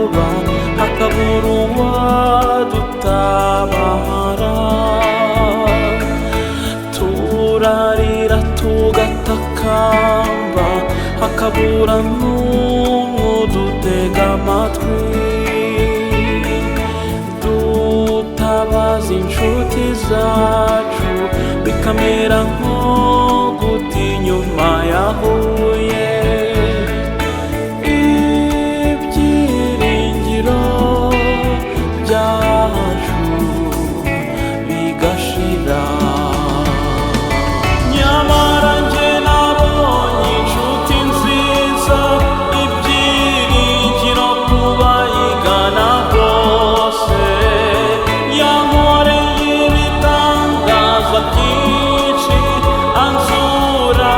ubwoba hakabura uwadutabara, turarira tugatakamba hakabura n'umwe udutega amatwi, dutabaza inshuti zacu bikamera nko guta inyuma yahuye, ibyiringiro byacu bigashira. Nyamara njye nabonye inshuti nziza, ibyiringiro kubayigana bose, yankoreye ibitangaza byinshi anzura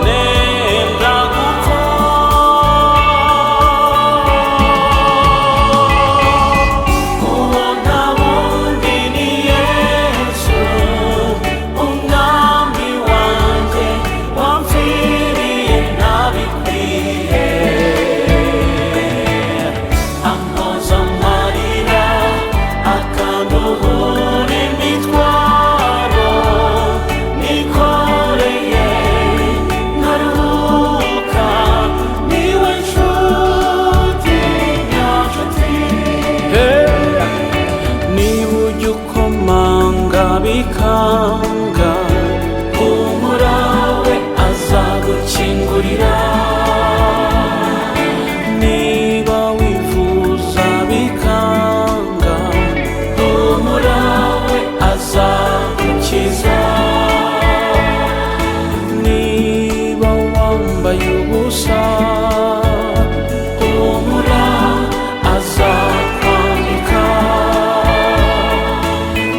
nenda gupfa. Uwo nta wundi ni Yesu, umwami wanjye wamfiriye ntabikwiye, ampoza amarira akanduhura imitwaro nikoreye nkaruhuka, niwe nshuti nyanshuti. Niba ujya ukomanga bikanga, humura we azagukingurira, niba wifuza bikanga, humura we azagukiza, niba wambaye ubusa, humura azakwambika,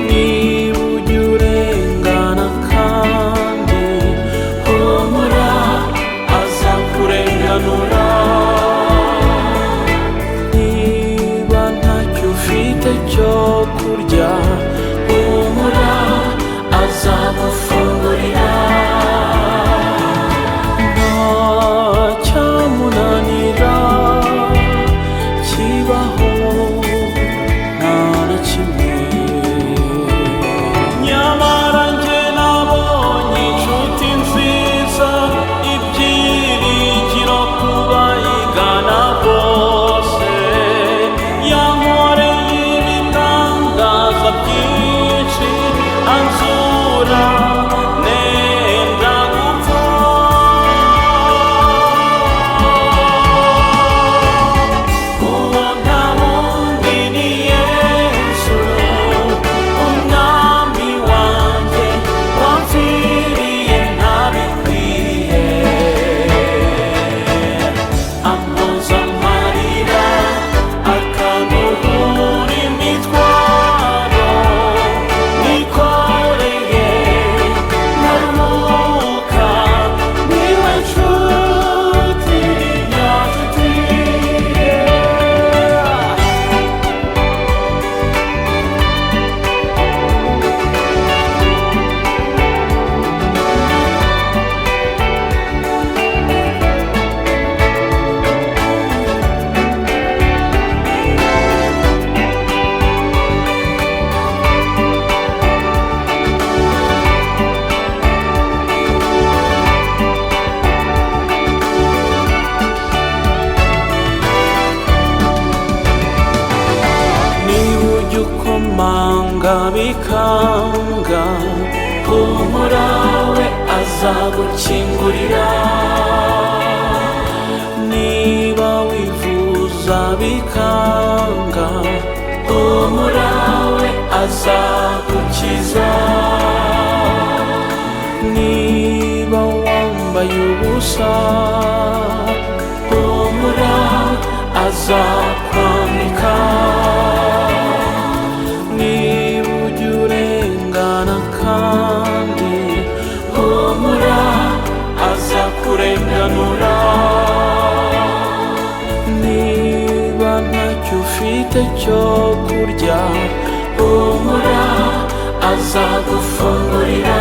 niba ujya urengana kandi, humura azakurenganura, niba ntacyo ufite cyo kurya, humura azagufungurira, ntacyamunanira kibaho nta na kimwe. Nyamara njye nabonye inshuti nziza, ibyiringiro kubayigana bose, yankoreye ibitangaza byinshi anzura nenda gupfa. Uwo nta wundi ni Yesu, umwami wanjye wamfiriye ntabikwiye, ampoza amarira akanduhura imitwaro nikoreye nkaruhuka, niwe nshuti nyanshuti. Niba ujya ukomanga bikanga, humura we azagukingurira, niba wifuza bikanga, humura we azagukiza, niba wambaye ubusa, humura azakwambika, niba ujya urengana kandi, humura azakurenganura, niba ntacyo ufite cyo kurya, humura azagufungurira.